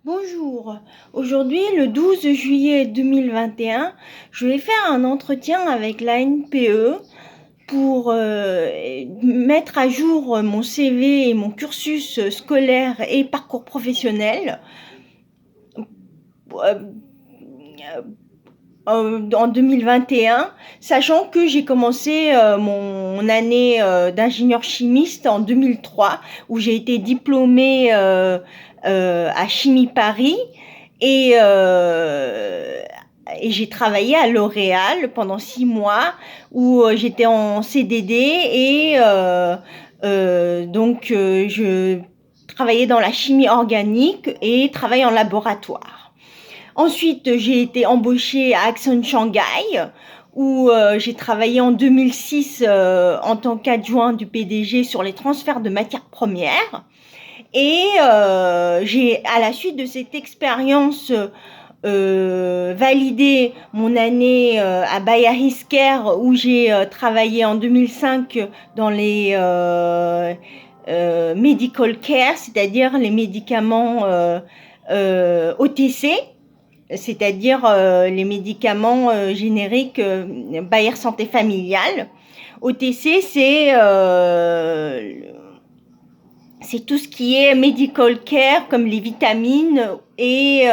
Bonjour, aujourd'hui le 12 juillet 2021, je vais faire un entretien avec l'ANPE pour mettre à jour mon CV et mon cursus scolaire et parcours professionnel en 2021, sachant que j'ai commencé mon année d'ingénieur chimiste en 2003, où j'ai été diplômée à Chimie Paris et j'ai travaillé à L'Oréal pendant 6 mois où j'étais en CDD et donc je travaillais dans la chimie organique et travaillais en laboratoire. Ensuite, j'ai été embauchée à Axon Shanghai où j'ai travaillé en 2006 en tant qu'adjoint du PDG sur les transferts de matières premières. Et j'ai, à la suite de cette expérience, validé mon année à Bayer Healthcare où j'ai travaillé en 2005 dans les medical care, c'est-à-dire les médicaments OTC, c'est-à-dire les médicaments génériques Bayer Santé Familiale. OTC, c'est tout ce qui est medical care, comme les vitamines et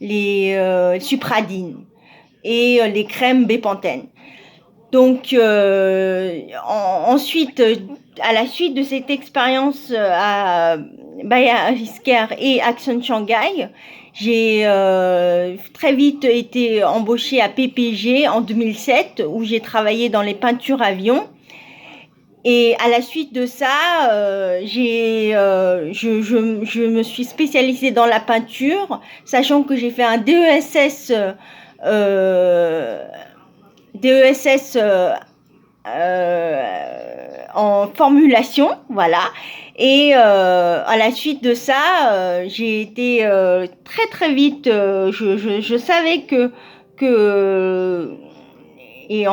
les supradines et les crèmes Bepanthen. Donc ensuite, à la suite de cette expérience à Bayer Healthcare et Axon Shanghai, j'ai très vite été embauchée à PPG en 2007 où j'ai travaillé dans les peintures avions. Et à la suite de ça, je me suis spécialisée dans la peinture, sachant que j'ai fait un DESS en formulation, voilà. Et à la suite de ça, j'ai été très très vite. Je savais que et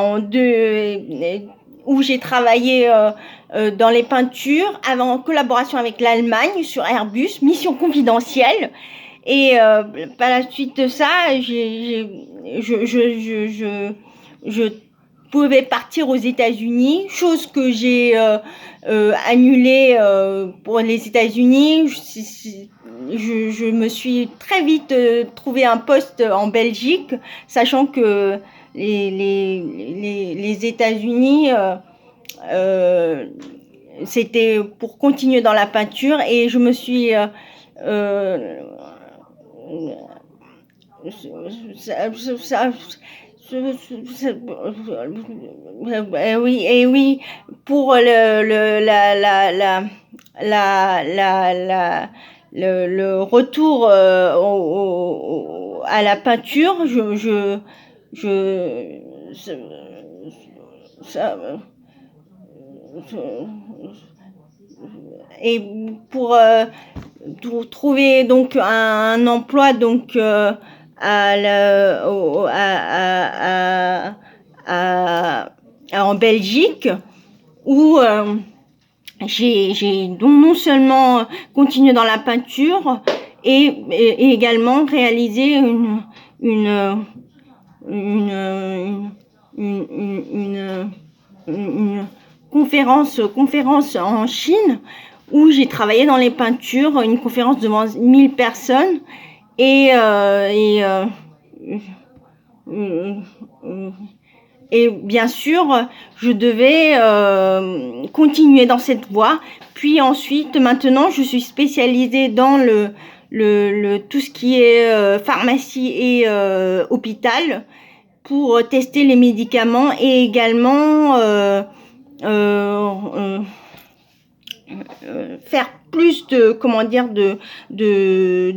où j'ai travaillé dans les peintures en collaboration avec l'Allemagne sur Airbus, mission confidentielle. Et par la suite de ça, je pouvais partir aux États-Unis, chose que j'ai annulée pour les États-Unis. Je me suis très vite trouvé un poste en Belgique, sachant que les États-Unis, c'était pour continuer dans la peinture et je me suis oui, pour le retour à la peinture, et pour trouver donc un emploi donc en Belgique où j'ai donc non seulement continué dans la peinture et également réalisé une conférence en Chine où j'ai travaillé dans les peintures, une conférence devant 1000 personnes et bien sûr, je devais continuer dans cette voie. Puis ensuite, maintenant, je suis spécialisée dans tout ce qui est pharmacie et hôpital pour tester les médicaments et également faire plus de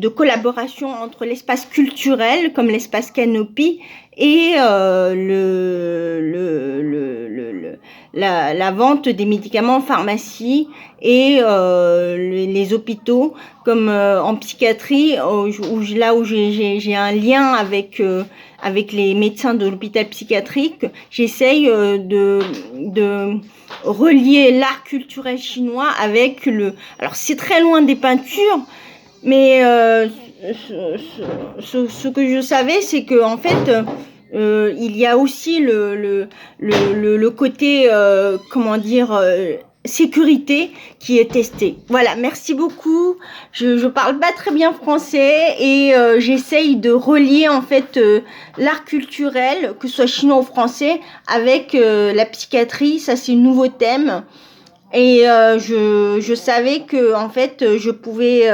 collaboration entre l'espace culturel comme l'espace Canopy et la vente des médicaments en pharmacie et les hôpitaux comme en psychiatrie où j'ai un lien avec les médecins de l'hôpital psychiatrique. J'essaye de relier l'art culturel chinois avec alors c'est très loin des peintures, Mais ce que je savais, c'est que en fait, il y a aussi le côté, comment dire, sécurité qui est testé. Voilà, merci beaucoup. Je parle pas très bien français et j'essaye de relier en fait l'art culturel, que ce soit chinois ou français, avec la psychiatrie. Ça, c'est un nouveau thème. Et je savais que en fait je pouvais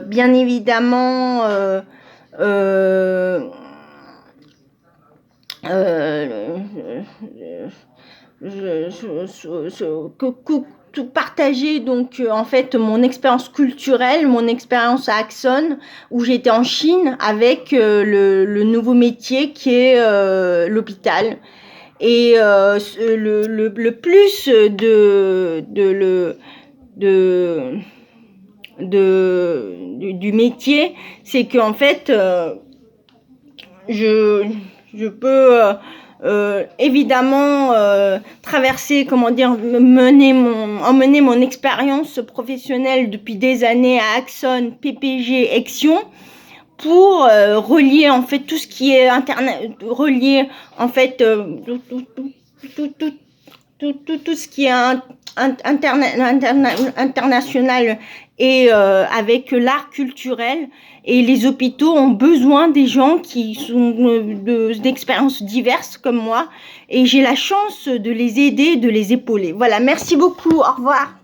bien évidemment euh, euh, tout partager donc en fait mon expérience culturelle, mon expérience à Axon où j'étais en Chine avec le nouveau métier qui est l'hôpital. Et le plus de, du métier, c'est qu'en fait, je, je peux évidemment traverser, comment dire, emmener mon expérience professionnelle depuis des années à Axon, PPG, Action, pour relier en fait tout ce qui est relier en fait tout ce qui est international et avec l'art culturel. Et les hôpitaux ont besoin des gens qui sont d'expériences diverses comme moi. Et j'ai la chance de les aider, de les épauler. Voilà, merci beaucoup. Au revoir.